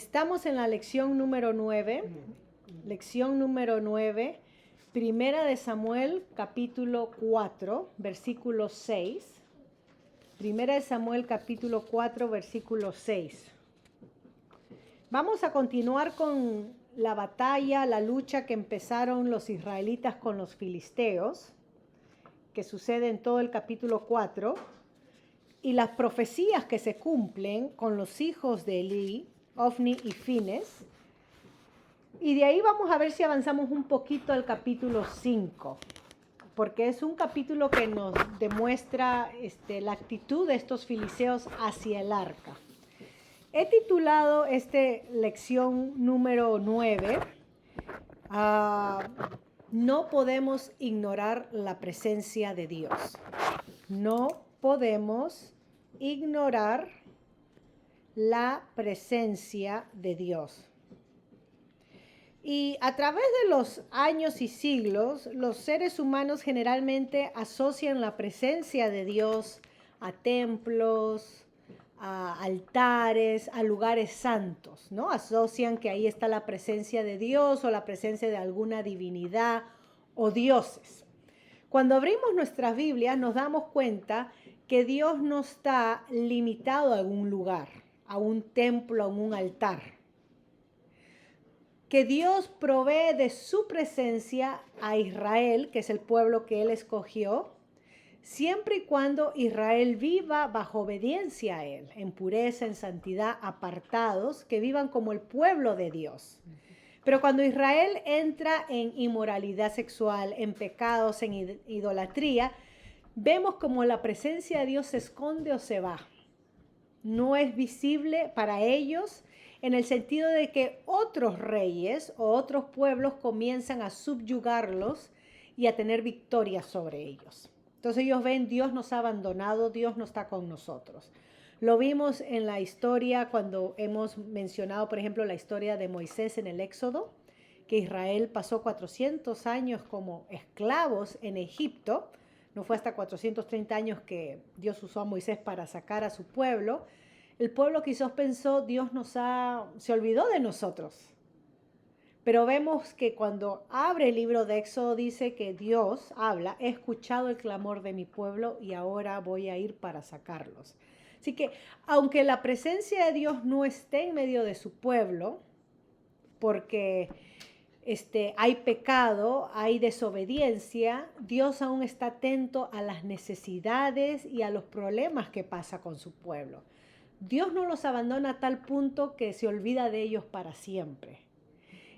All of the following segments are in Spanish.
Estamos en la lección número 9, Primera de Samuel, capítulo 4, versículo 6. Primera de Samuel, capítulo 4, versículo 6. Vamos a continuar con la batalla, la lucha que empezaron los israelitas con los filisteos, que sucede en todo el capítulo 4, y las profecías que se cumplen con los hijos de Elí, Ofni y Fines. Y de ahí vamos a ver si avanzamos un poquito al capítulo 5, porque es un capítulo que nos demuestra la actitud de estos filisteos hacia el arca. He titulado esta lección número 9, no podemos ignorar la presencia de Dios. No podemos ignorar la presencia de Dios. Y a través de los años y siglos, los seres humanos generalmente asocian la presencia de Dios a templos, a altares, a lugares santos, ¿no? Asocian que ahí está la presencia de Dios o la presencia de alguna divinidad o dioses. Cuando abrimos nuestras Biblias nos damos cuenta que Dios no está limitado a algún lugar, a un templo, a un altar. Que Dios provee de su presencia a Israel, que es el pueblo que Él escogió, siempre y cuando Israel viva bajo obediencia a Él, en pureza, en santidad, apartados, que vivan como el pueblo de Dios. Pero cuando Israel entra en inmoralidad sexual, en pecados, en idolatría, vemos como la presencia de Dios se esconde o se va. No es visible para ellos, en el sentido de que otros reyes o otros pueblos comienzan a subyugarlos y a tener victoria sobre ellos. Entonces ellos ven, Dios nos ha abandonado, Dios no está con nosotros. Lo vimos en la historia cuando hemos mencionado, por ejemplo, la historia de Moisés en el Éxodo, que Israel pasó 400 años como esclavos en Egipto. No fue hasta 430 años que Dios usó a Moisés para sacar a su pueblo. El pueblo quizás pensó, Dios se olvidó de nosotros. Pero vemos que cuando abre el libro de Éxodo dice que Dios habla, he escuchado el clamor de mi pueblo y ahora voy a ir para sacarlos. Así que aunque la presencia de Dios no esté en medio de su pueblo, porque hay pecado, hay desobediencia, Dios aún está atento a las necesidades y a los problemas que pasa con su pueblo. Dios no los abandona a tal punto que se olvida de ellos para siempre.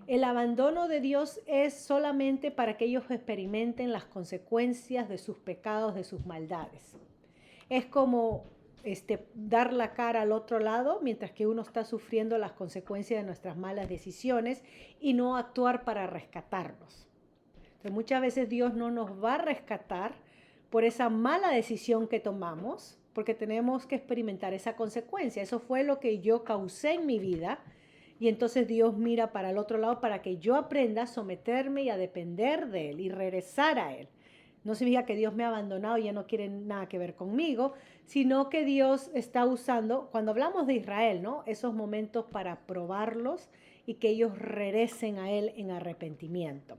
El abandono de Dios es solamente para que ellos experimenten las consecuencias de sus pecados, de sus maldades. Es como dar la cara al otro lado mientras que uno está sufriendo las consecuencias de nuestras malas decisiones y no actuar para rescatarlos. Entonces, muchas veces Dios no nos va a rescatar por esa mala decisión que tomamos, porque tenemos que experimentar esa consecuencia. Eso fue lo que yo causé en mi vida. Y entonces Dios mira para el otro lado para que yo aprenda a someterme y a depender de Él y regresar a Él. No significa que Dios me ha abandonado y ya no quiere nada que ver conmigo, sino que Dios está usando, cuando hablamos de Israel, ¿no? Esos momentos para probarlos y que ellos regresen a Él en arrepentimiento.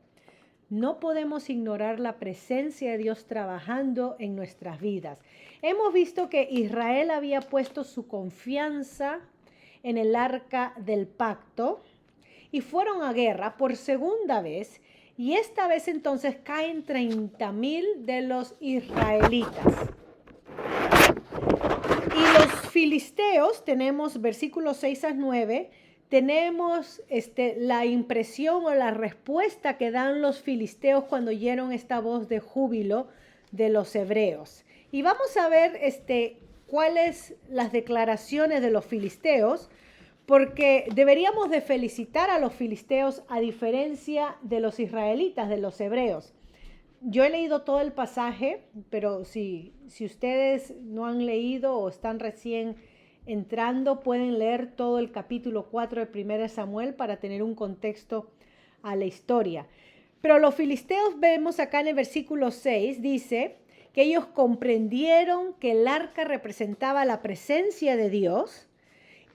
No podemos ignorar la presencia de Dios trabajando en nuestras vidas. Hemos visto que Israel había puesto su confianza en el arca del pacto y fueron a guerra por segunda vez, y esta vez entonces caen 30,000 de los israelitas. Y los filisteos, tenemos versículos 6 a 9, tenemos la impresión o la respuesta que dan los filisteos cuando oyeron esta voz de júbilo de los hebreos. Y vamos a ver cuáles las declaraciones de los filisteos, porque deberíamos de felicitar a los filisteos a diferencia de los israelitas, de los hebreos. Yo he leído todo el pasaje, pero si ustedes no han leído o están recién entrando, pueden leer todo el capítulo 4 de 1 Samuel para tener un contexto a la historia. Pero los filisteos, vemos acá en el versículo 6, dice que ellos comprendieron que el arca representaba la presencia de Dios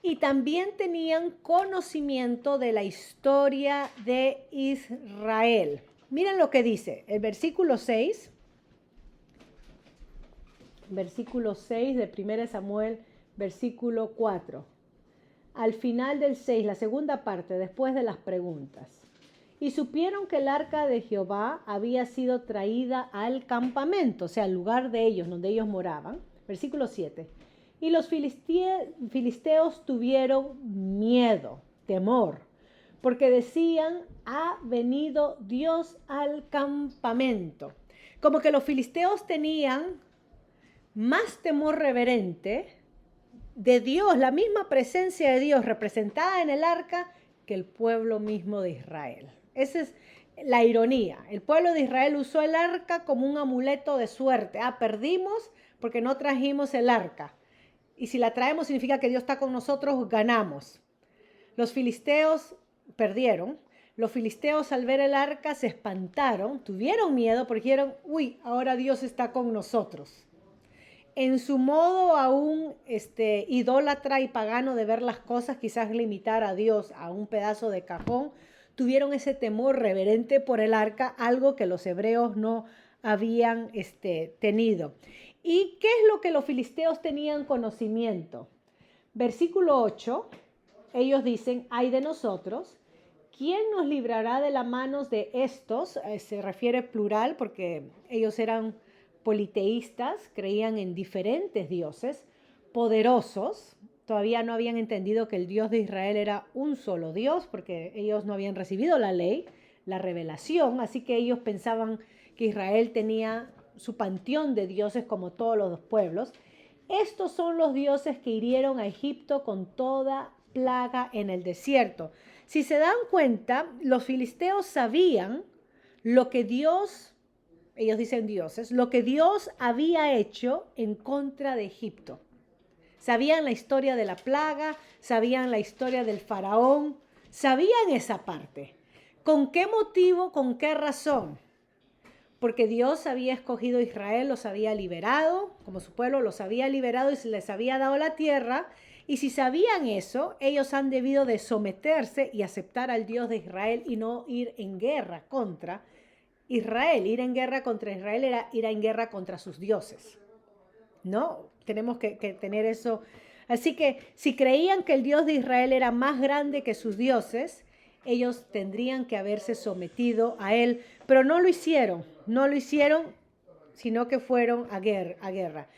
y también tenían conocimiento de la historia de Israel. Miren lo que dice el versículo 6 de 1 Samuel, versículo 4. Al final del 6, la segunda parte, después de las preguntas. Y supieron que el arca de Jehová había sido traída al campamento, o sea, al lugar de ellos, donde ellos moraban. Versículo 7. Y los filisteos tuvieron miedo, temor, porque decían, ha venido Dios al campamento. Como que los filisteos tenían más temor reverente de Dios, la misma presencia de Dios representada en el arca, que el pueblo mismo de Israel. Esa es la ironía. El pueblo de Israel usó el arca como un amuleto de suerte. Perdimos porque no trajimos el arca. Y si la traemos significa que Dios está con nosotros, ganamos. Los filisteos perdieron. Los filisteos al ver el arca se espantaron, tuvieron miedo porque dijeron, uy, ahora Dios está con nosotros. En su modo aún idólatra y pagano de ver las cosas, quizás limitar a Dios a un pedazo de cajón, tuvieron ese temor reverente por el arca, algo que los hebreos no habían tenido. ¿Y qué es lo que los filisteos tenían conocimiento? Versículo 8, ellos dicen, ay de nosotros, ¿quién nos librará de las manos de estos? Se refiere plural porque ellos eran politeístas, creían en diferentes dioses, poderosos. Todavía no habían entendido que el Dios de Israel era un solo Dios, porque ellos no habían recibido la ley, la revelación, así que ellos pensaban que Israel tenía su panteón de dioses como todos los pueblos. Estos son los dioses que hirieron a Egipto con toda plaga en el desierto. Si se dan cuenta, los filisteos sabían lo que Dios, ellos dicen dioses, lo que Dios había hecho en contra de Egipto. Sabían la historia de la plaga, sabían la historia del faraón, sabían esa parte. ¿Con qué motivo, con qué razón? Porque Dios había escogido a Israel, los había liberado, como su pueblo los había liberado y se les había dado la tierra. Y si sabían eso, ellos han debido de someterse y aceptar al Dios de Israel y no ir en guerra contra Israel. Ir en guerra contra Israel era ir en guerra contra sus dioses. ¿No? Tenemos que tener eso. Así que si creían que el Dios de Israel era más grande que sus dioses, ellos tendrían que haberse sometido a él, pero no lo hicieron, sino que fueron a guerra.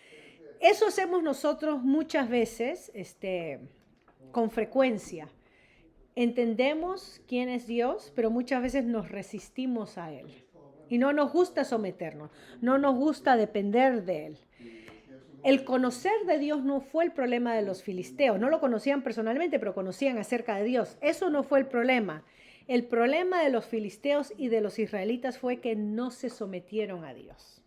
Eso hacemos nosotros muchas veces, con frecuencia. Entendemos quién es Dios, pero muchas veces nos resistimos a él. Y no nos gusta someternos, no nos gusta depender de él. El conocer de Dios no fue el problema de los filisteos. No lo conocían personalmente, pero conocían acerca de Dios. Eso no fue el problema. El problema de los filisteos y de los israelitas fue que no se sometieron a Dios.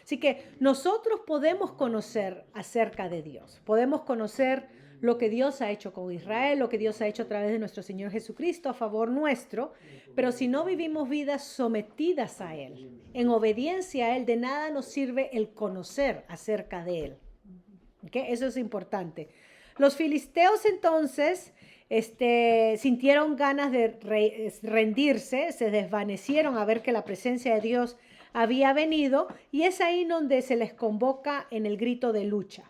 Así que nosotros podemos conocer acerca de Dios. Podemos conocer lo que Dios ha hecho con Israel, lo que Dios ha hecho a través de nuestro Señor Jesucristo a favor nuestro, pero si no vivimos vidas sometidas a Él, en obediencia a Él, de nada nos sirve el conocer acerca de Él. ¿Okay? Eso es importante. Los filisteos entonces sintieron ganas de rendirse, se desvanecieron a ver que la presencia de Dios había venido, y es ahí donde se les convoca en el grito de lucha.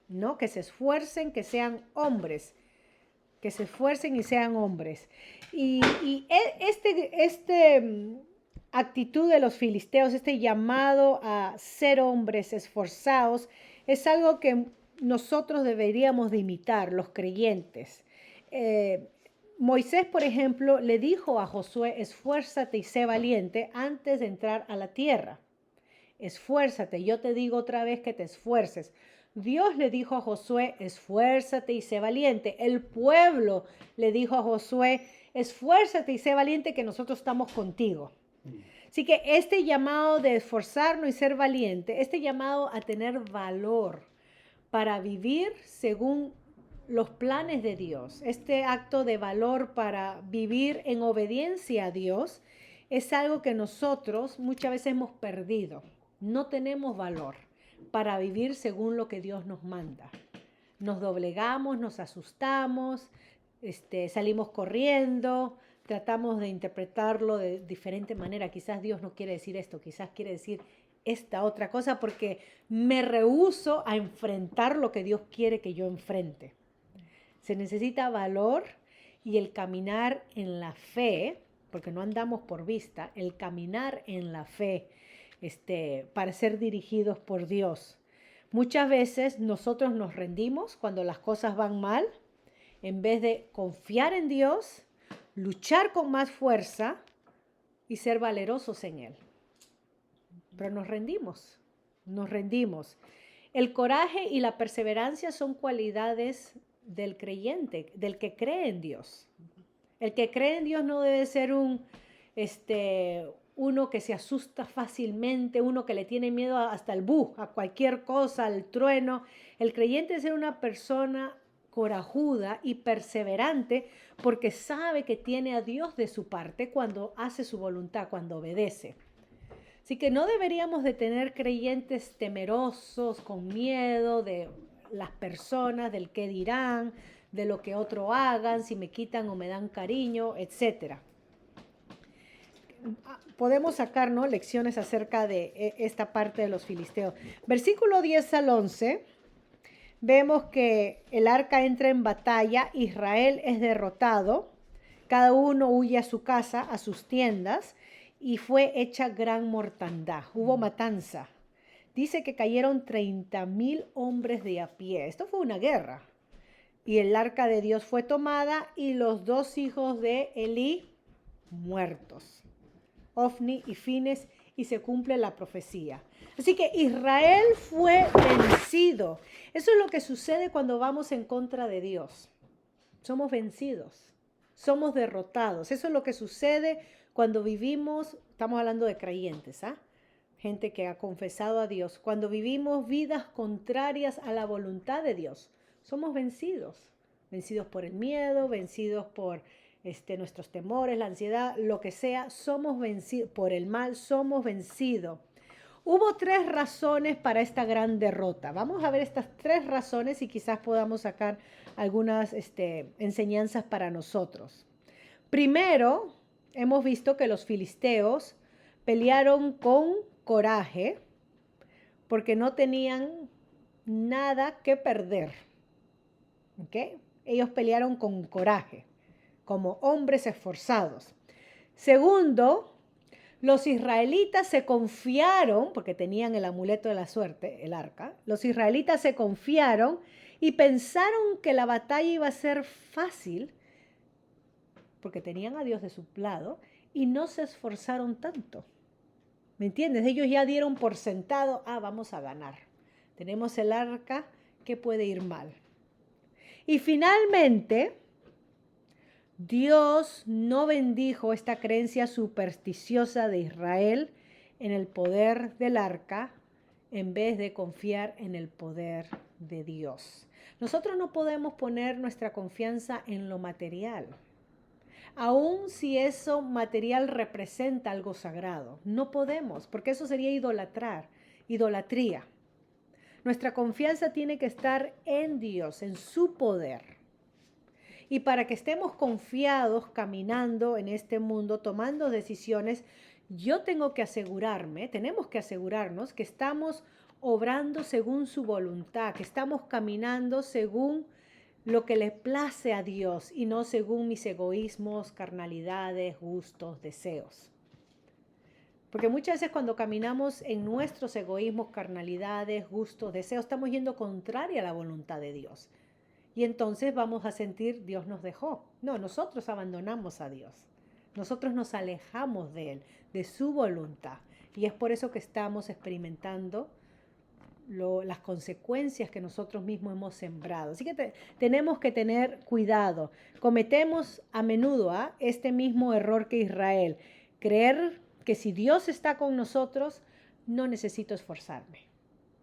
¿No? Que se esfuercen, que sean hombres, que se esfuercen y sean hombres. Y actitud de los filisteos, este llamado a ser hombres esforzados, es algo que nosotros deberíamos de imitar, los creyentes. Moisés, por ejemplo, le dijo a Josué, esfuérzate y sé valiente antes de entrar a la tierra. Esfuérzate, yo te digo otra vez que te esfuerces. Dios le dijo a Josué, esfuérzate y sé valiente. El pueblo le dijo a Josué, esfuérzate y sé valiente que nosotros estamos contigo. Así que este llamado de esforzarnos y ser valiente, este llamado a tener valor para vivir según los planes de Dios, este acto de valor para vivir en obediencia a Dios, es algo que nosotros muchas veces hemos perdido. No tenemos valor para vivir según lo que Dios nos manda. nos doblegamos, nos asustamos, salimos corriendo, tratamos de interpretarlo de diferente manera. Quizás Dios no quiere decir esto, quizás quiere decir esta otra cosa, porque me rehúso a enfrentar lo que Dios quiere que yo enfrente. Se necesita valor y el caminar en la fe, porque no andamos por vista, el caminar en la fe, para ser dirigidos por Dios. Muchas veces nosotros nos rendimos cuando las cosas van mal, en vez de confiar en Dios, luchar con más fuerza y ser valerosos en Él. Pero nos rendimos, nos rendimos. El coraje y la perseverancia son cualidades del creyente, del que cree en Dios. El que cree en Dios no debe ser uno que se asusta fácilmente, uno que le tiene miedo hasta el a cualquier cosa, al trueno. El creyente debe ser una persona corajuda y perseverante porque sabe que tiene a Dios de su parte cuando hace su voluntad, cuando obedece. Así que no deberíamos de tener creyentes temerosos, con miedo de las personas, del qué dirán, de lo que otros hagan, si me quitan o me dan cariño, etc. Podemos sacarnos lecciones acerca de esta parte de los filisteos. Versículo 10 al 11, vemos que el arca entra en batalla, Israel es derrotado, cada uno huye a su casa, a sus tiendas, y fue hecha gran mortandad, hubo matanza. Dice que cayeron 30,000 hombres de a pie. Esto fue una guerra. Y el arca de Dios fue tomada y los 2 hijos de Elí muertos, Ofni y Fines, y se cumple la profecía. Así que Israel fue vencido. Eso es lo que sucede cuando vamos en contra de Dios. Somos vencidos, somos derrotados. Eso es lo que sucede cuando vivimos, estamos hablando de creyentes, gente que ha confesado a Dios, cuando vivimos vidas contrarias a la voluntad de Dios, somos vencidos. Vencidos por el miedo, vencidos por nuestros temores, la ansiedad, lo que sea, somos vencidos. Por el mal somos vencidos. Hubo 3 razones para esta gran derrota. Vamos a ver estas 3 razones y quizás podamos sacar algunas enseñanzas para nosotros. Primero, hemos visto que los filisteos pelearon con coraje porque no tenían nada que perder. ¿Okay? Ellos pelearon con coraje, como hombres esforzados. Segundo, los israelitas se confiaron, porque tenían el amuleto de la suerte, el arca. Los israelitas se confiaron y pensaron que la batalla iba a ser fácil, porque tenían a Dios de su lado, y no se esforzaron tanto. ¿Me entiendes? Ellos ya dieron por sentado, vamos a ganar. Tenemos el arca, ¿qué puede ir mal? Y finalmente, Dios no bendijo esta creencia supersticiosa de Israel en el poder del arca en vez de confiar en el poder de Dios. Nosotros no podemos poner nuestra confianza en lo material, aun si eso material representa algo sagrado. No podemos, porque eso sería idolatría. Nuestra confianza tiene que estar en Dios, en su poder. Y para que estemos confiados caminando en este mundo, tomando decisiones, tenemos que asegurarnos que estamos obrando según su voluntad, que estamos caminando según lo que le place a Dios y no según mis egoísmos, carnalidades, gustos, deseos. Porque muchas veces cuando caminamos en nuestros egoísmos, carnalidades, gustos, deseos, estamos yendo contraria a la voluntad de Dios. Y entonces vamos a sentir, Dios nos dejó. No, nosotros abandonamos a Dios. Nosotros nos alejamos de Él, de su voluntad. Y es por eso que estamos experimentando las consecuencias que nosotros mismos hemos sembrado. Así que tenemos que tener cuidado. Cometemos a menudo este mismo error que Israel. Creer que si Dios está con nosotros, no necesito esforzarme.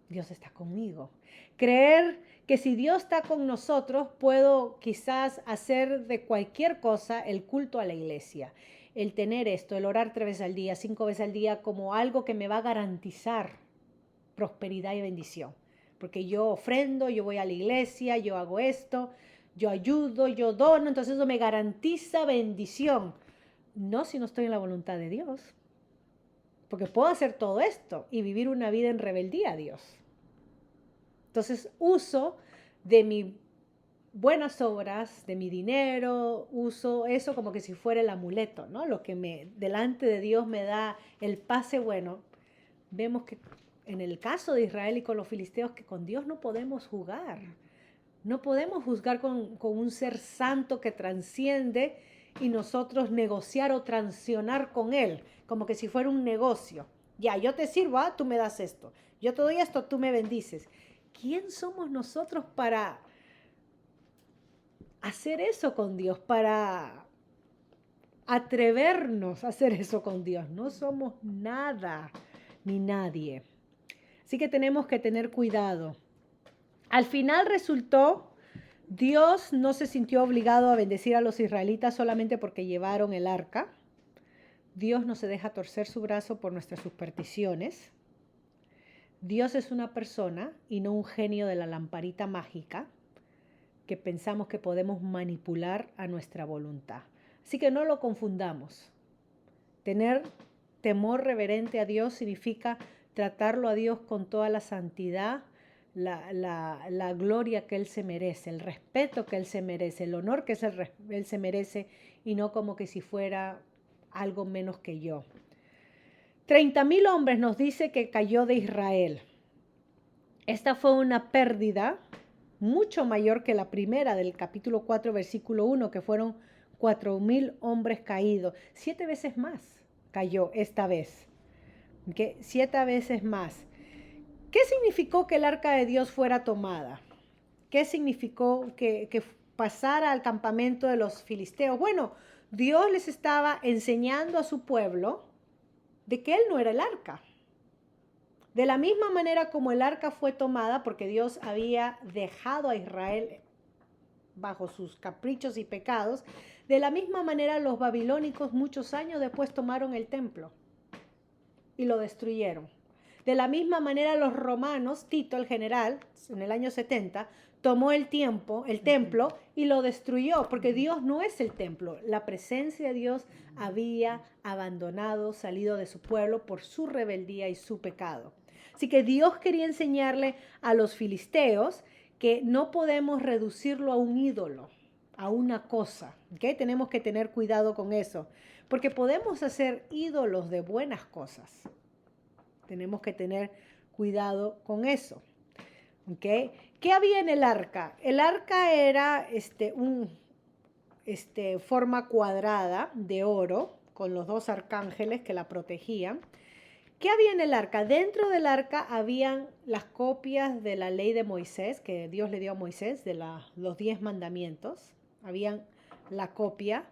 Dios está conmigo. Creer que si Dios está con nosotros, puedo quizás hacer de cualquier cosa el culto a la iglesia. El tener esto, el orar 3 veces al día, 5 veces al día, como algo que me va a garantizar prosperidad y bendición. porque yo ofrendo, yo voy a la iglesia, yo hago esto, yo ayudo, yo dono, entonces eso me garantiza bendición. No si no estoy en la voluntad de Dios, porque puedo hacer todo esto y vivir una vida en rebeldía a Dios. Entonces uso de mis buenas obras, de mi dinero, uso eso como que si fuera el amuleto, ¿no? Lo que delante de Dios me da el pase bueno. Vemos que en el caso de Israel y con los filisteos, que con Dios no podemos jugar. No podemos juzgar con un ser santo que transciende y nosotros negociar o transicionar con él, como que si fuera un negocio. Ya, yo te sirvo, tú me das esto. Yo te doy esto, tú me bendices. ¿Quién somos nosotros para hacer eso con Dios, para atrevernos a hacer eso con Dios? No somos nada ni nadie. Así que tenemos que tener cuidado. Al final resultó, Dios no se sintió obligado a bendecir a los israelitas solamente porque llevaron el arca. Dios no se deja torcer su brazo por nuestras supersticiones. Dios es una persona y no un genio de la lamparita mágica que pensamos que podemos manipular a nuestra voluntad. Así que no lo confundamos. Tener temor reverente a Dios significa tratarlo a Dios con toda la santidad, la gloria que Él se merece, el respeto que Él se merece, el honor que Él se merece, y no como que si fuera algo menos que yo. 30,000 hombres nos dice que cayó de Israel. Esta fue una pérdida mucho mayor que la primera del capítulo 4, versículo 1, que fueron 4,000 hombres caídos. 7 veces más cayó esta vez. ¿Okay? 7 veces más. ¿Qué significó que el arca de Dios fuera tomada? ¿Qué significó que pasara al campamento de los filisteos? Bueno, Dios les estaba enseñando a su pueblo de que Él no era el arca. De la misma manera como el arca fue tomada, porque Dios había dejado a Israel bajo sus caprichos y pecados, de la misma manera los babilónicos muchos años después tomaron el templo y lo destruyeron. De la misma manera los romanos, Tito el general, en el año 70, tomó el templo y lo destruyó, porque Dios no es el templo. La presencia de Dios había abandonado, salido de su pueblo por su rebeldía y su pecado. Así que Dios quería enseñarle a los filisteos que no podemos reducirlo a un ídolo, a una cosa. ¿Okay? Tenemos que tener cuidado con eso, porque podemos hacer ídolos de buenas cosas. Tenemos que tener cuidado con eso. ¿Okay? ¿Qué había en el arca? El arca era forma cuadrada de oro, con los 2 arcángeles que la protegían. ¿Qué había en el arca? Dentro del arca habían las copias de la ley de Moisés, que Dios le dio a Moisés, de los 10 mandamientos. Habían la copia.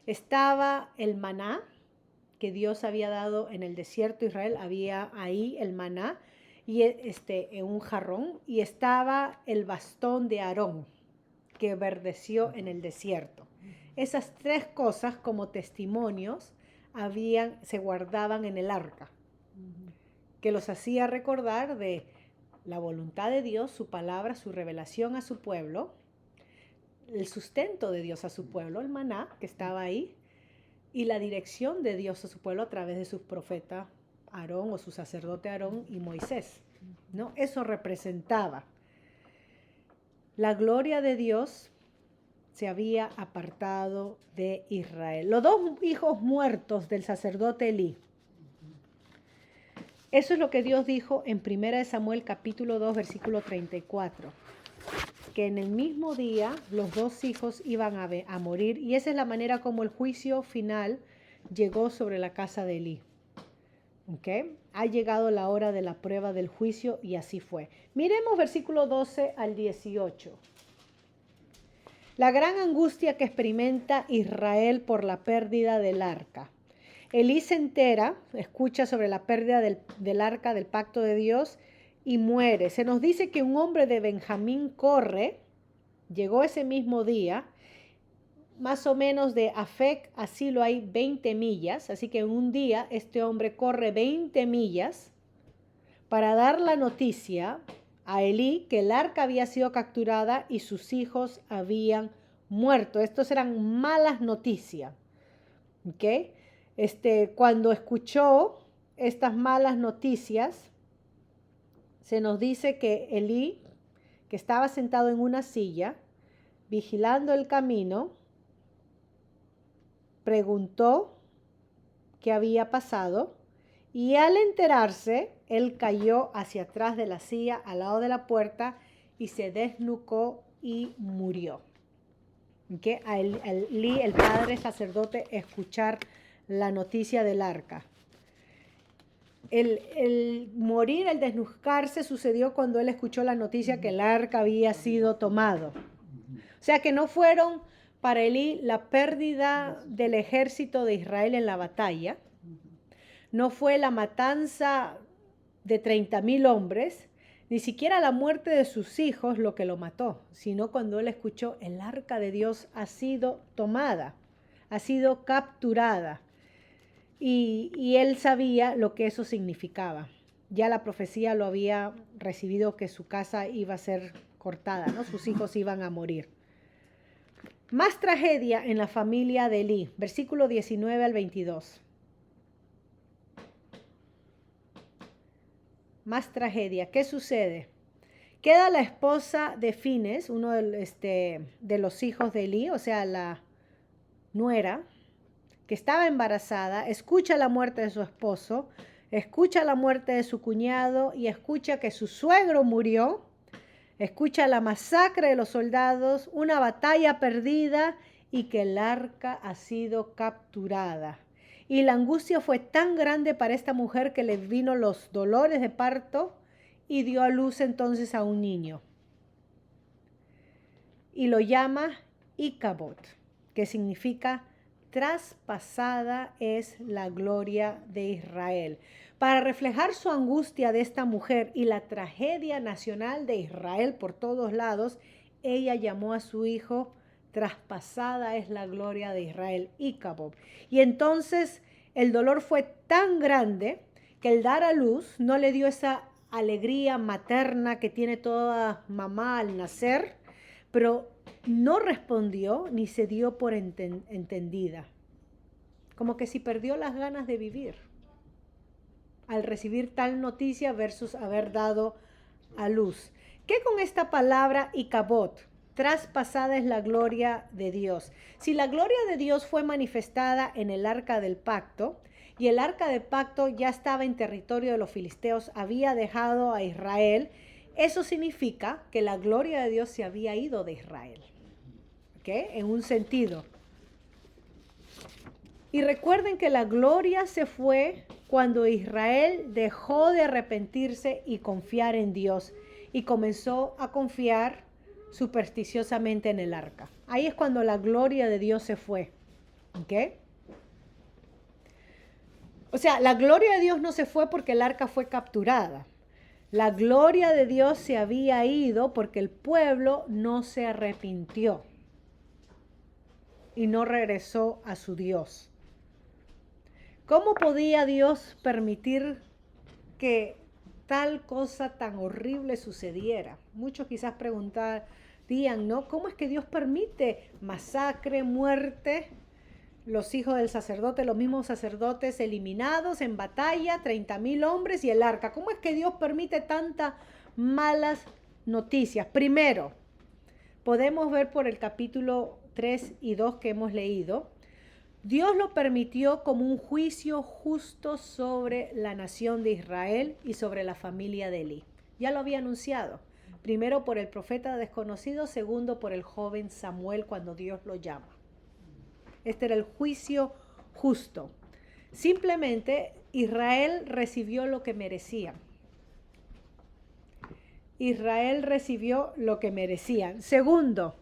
Estaba el maná, que Dios había dado en el desierto de Israel. Había ahí el maná y en un jarrón. Y estaba el bastón de Aarón, que verdeció en el desierto. Esas 3 cosas como testimonios se guardaban en el arca, que los hacía recordar de la voluntad de Dios, su palabra, su revelación a su pueblo, el sustento de Dios a su pueblo, el maná que estaba ahí, y la dirección de Dios a su pueblo a través de sus profetas Aarón o su sacerdote Aarón y Moisés, ¿no? Eso representaba. La gloria de Dios se había apartado de Israel. Los 2 hijos muertos del sacerdote Elí. Eso es lo que Dios dijo en 1 Samuel capítulo 2, versículo 34. Que en el mismo día los 2 hijos iban a morir, y esa es la manera como el juicio final llegó sobre la casa de Elí. ¿Okay? Ha llegado la hora de la prueba del juicio y así fue. Miremos versículo 12 al 18. La gran angustia que experimenta Israel por la pérdida del arca. Elí se entera, escucha sobre la pérdida del arca del pacto de Dios y muere. Se nos dice que un hombre de Benjamín corre, llegó ese mismo día, más o menos de Afec a Silo hay 20 millas, así que en un día este hombre corre 20 millas para dar la noticia a Elí que el arca había sido capturada y sus hijos habían muerto. Estos eran malas noticias. ¿Ok? Cuando escuchó estas malas noticias, se nos dice que Elí, que estaba sentado en una silla, vigilando el camino, preguntó qué había pasado y al enterarse, él cayó hacia atrás de la silla al lado de la puerta y se desnucó y murió. ¿Okay? A Elí, el padre sacerdote, escuchar la noticia del arca. El morir, el desnucarse, sucedió cuando él escuchó la noticia que el arca había sido tomado. O sea que no fueron para Elí la pérdida del ejército de Israel en la batalla, no fue la matanza de 30,000 hombres, ni siquiera la muerte de sus hijos lo que lo mató, sino cuando él escuchó el arca de Dios ha sido tomada, ha sido capturada. Y él sabía lo que eso significaba. Ya la profecía lo había recibido, que su casa iba a ser cortada, ¿no? Sus hijos iban a morir. Más tragedia en la familia de Elí, versículo 19 al 22. Más tragedia. ¿Qué sucede? Queda la esposa de Fines, uno de los hijos de Elí, o sea, la nuera, que estaba embarazada, escucha la muerte de su esposo, escucha la muerte de su cuñado y escucha que su suegro murió, escucha la masacre de los soldados, una batalla perdida y que el arca ha sido capturada. Y la angustia fue tan grande para esta mujer que le vino los dolores de parto y dio a luz entonces a un niño. Y lo llama Icabod, que significa traspasada es la gloria de Israel. Para reflejar su angustia de esta mujer y la tragedia nacional de Israel por todos lados, ella llamó a su hijo traspasada es la gloria de Israel, Icabod. Y entonces el dolor fue tan grande que el dar a luz no le dio esa alegría materna que tiene toda mamá al nacer, pero no respondió ni se dio por entendida. Como que si perdió las ganas de vivir al recibir tal noticia versus haber dado a luz. ¿Qué con esta palabra Icabod? Traspasada es la gloria de Dios. Si la gloria de Dios fue manifestada en el arca del pacto, y el arca del pacto ya estaba en territorio de los filisteos, había dejado a Israel, eso significa que la gloria de Dios se había ido de Israel. ¿Ok? En un sentido. Y recuerden que la gloria se fue cuando Israel dejó de arrepentirse y confiar en Dios y comenzó a confiar supersticiosamente en el arca. Ahí es cuando la gloria de Dios se fue. ¿Ok? O sea, la gloria de Dios no se fue porque el arca fue capturada. La gloria de Dios se había ido porque el pueblo no se arrepintió y no regresó a su Dios. ¿Cómo podía Dios permitir que tal cosa tan horrible sucediera? Muchos quizás preguntarían, ¿no? ¿Cómo es que Dios permite masacre, muerte? Los hijos del sacerdote, los mismos sacerdotes eliminados en batalla, 30,000 hombres y el arca. ¿Cómo es que Dios permite tantas malas noticias? Primero, podemos ver por el capítulo 3 y 2 que hemos leído, Dios lo permitió como un juicio justo sobre la nación de Israel y sobre la familia de Elí. Ya lo había anunciado. Primero por el profeta desconocido, segundo por el joven Samuel cuando Dios lo llama. Este era el juicio justo. Simplemente Israel recibió lo que merecía. Israel recibió lo que merecían. Segundo,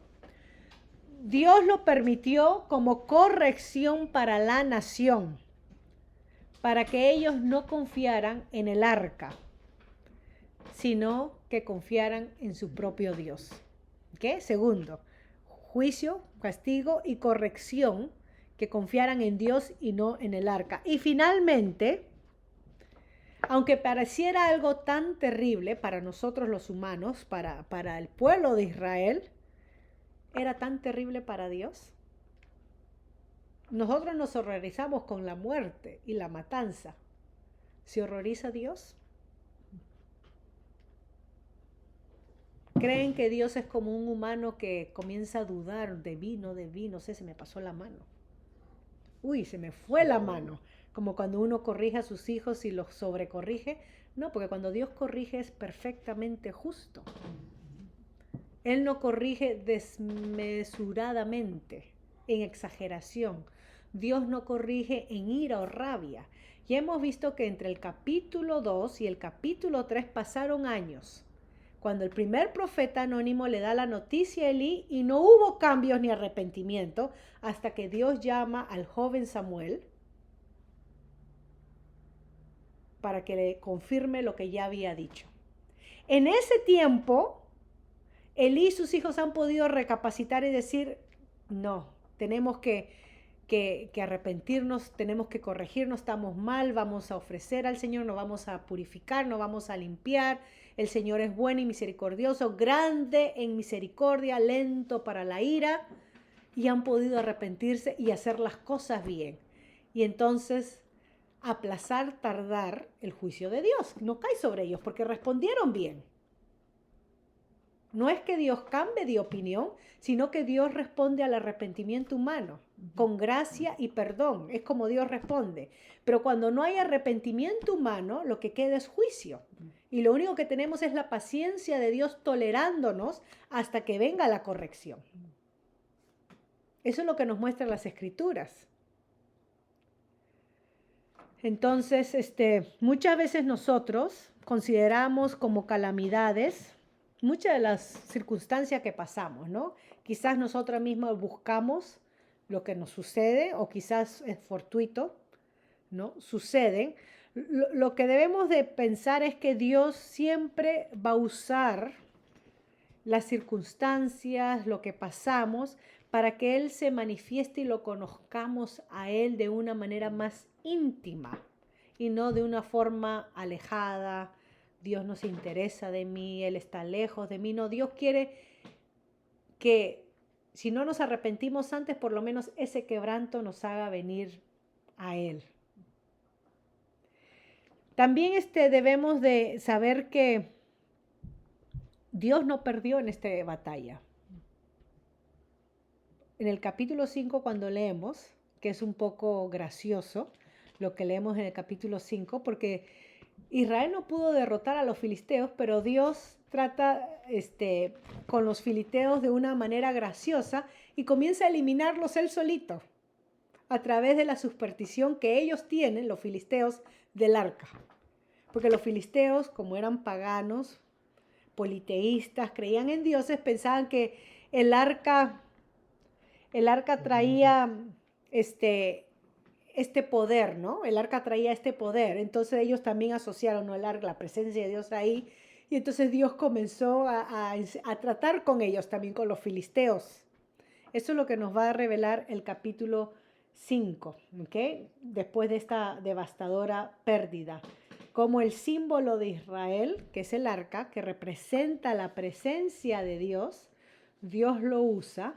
Dios lo permitió como corrección para la nación, para que ellos no confiaran en el arca, sino que confiaran en su propio Dios. ¿Qué? Segundo, juicio, castigo y corrección, que confiaran en Dios y no en el arca. Y finalmente, Aunque pareciera algo tan terrible para nosotros los humanos, para el pueblo de Israel, ¿era tan terrible para Dios? Nosotros nos horrorizamos con la muerte y la matanza. ¿Se horroriza Dios? ¿Creen que Dios es como un humano que comienza a dudar de vino, no sé, se me pasó la mano? Uy, se me fue la mano. Como cuando uno corrige a sus hijos y los sobrecorrige. No, porque cuando Dios corrige es perfectamente justo. Él no corrige desmesuradamente, en exageración. Dios no corrige en ira o rabia. Ya hemos visto que entre el capítulo 2 y el capítulo 3 pasaron años. Cuando el primer profeta anónimo le da la noticia a Elí y no hubo cambios ni arrepentimiento hasta que Dios llama al joven Samuel para que le confirme lo que ya había dicho. En ese tiempo, Elí y sus hijos han podido recapacitar y decir, no, tenemos que arrepentirnos, tenemos que corregirnos, estamos mal, vamos a ofrecer al Señor, nos vamos a purificar, nos vamos a limpiar. El Señor es bueno y misericordioso, grande en misericordia, lento para la ira, y han podido arrepentirse y hacer las cosas bien. Y entonces aplazar, tardar el juicio de Dios. No cae sobre ellos porque respondieron bien. No es que Dios cambie de opinión, sino que Dios responde al arrepentimiento humano, con gracia y perdón. Es como Dios responde. Pero cuando no hay arrepentimiento humano, lo que queda es juicio. Y lo único que tenemos es la paciencia de Dios tolerándonos hasta que venga la corrección. Eso es lo que nos muestran las Escrituras. Entonces, muchas veces nosotros consideramos como calamidades muchas de las circunstancias que pasamos, ¿no? Quizás nosotros mismos buscamos lo que nos sucede o quizás es fortuito, ¿no? Suceden. Lo que debemos de pensar es que Dios siempre va a usar las circunstancias, lo que pasamos, para que Él se manifieste y lo conozcamos a Él de una manera más íntima y no de una forma alejada. Dios no se interesa de mí, Él está lejos de mí. No, Dios quiere que si no nos arrepentimos antes, por lo menos ese quebranto nos haga venir a Él. También debemos de saber que Dios no perdió en esta batalla. En el capítulo 5, cuando leemos, que es un poco gracioso lo que leemos en el capítulo 5, porque Israel no pudo derrotar a los filisteos, pero Dios trata con los filisteos de una manera graciosa y comienza a eliminarlos él solito a través de la superstición que ellos tienen, los filisteos, del arca. Porque los filisteos, como eran paganos, politeístas, creían en dioses, pensaban que el arca traía este poder, ¿no? El arca traía este poder. Entonces ellos también asociaron, ¿no?, el arca, la presencia de Dios ahí. Y entonces Dios comenzó a tratar con ellos, también con los filisteos. Eso es lo que nos va a revelar el capítulo 5, ¿ok? Después de esta devastadora pérdida. Como el símbolo de Israel, que es el arca, que representa la presencia de Dios, Dios lo usa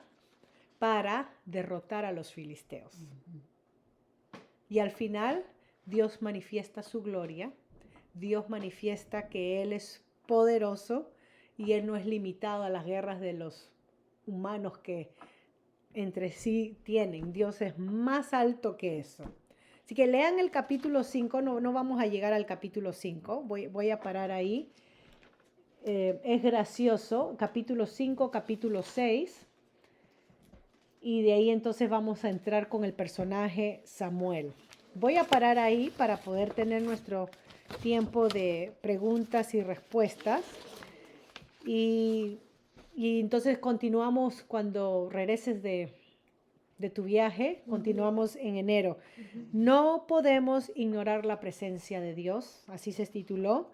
para derrotar a los filisteos. Y al final, Dios manifiesta su gloria, Dios manifiesta que Él es poderoso y Él no es limitado a las guerras de los humanos que entre sí tienen. Dios es más alto que eso. Así que lean el capítulo 5, no vamos a llegar al capítulo 5, voy a parar ahí. Es gracioso, capítulo 5, capítulo 6. Y de ahí entonces vamos a entrar con el personaje Samuel. Voy a parar ahí para poder tener nuestro tiempo de preguntas y respuestas. Y entonces continuamos cuando regreses de tu viaje, continuamos en enero. No podemos ignorar la presencia de Dios, así se tituló,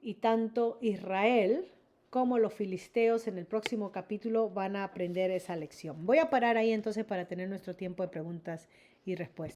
y tanto Israel como los filisteos en el próximo capítulo van a aprender esa lección. Voy a parar ahí entonces para tener nuestro tiempo de preguntas y respuestas.